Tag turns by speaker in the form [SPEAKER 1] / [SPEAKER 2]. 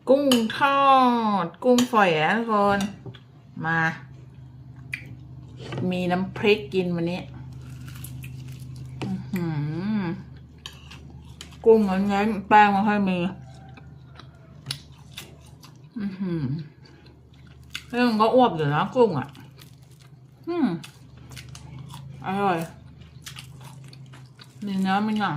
[SPEAKER 1] กุ้งทอดกุ้งฝอยนะทุกคนมา มีน้ำพริกกินวันนี้กุ้งเน้นๆแป้งไม่ค่อยมีเรื่องก็อ้วกอยู่นะกุ้งอ่ะอร่อยมีเนื้อมีหนัง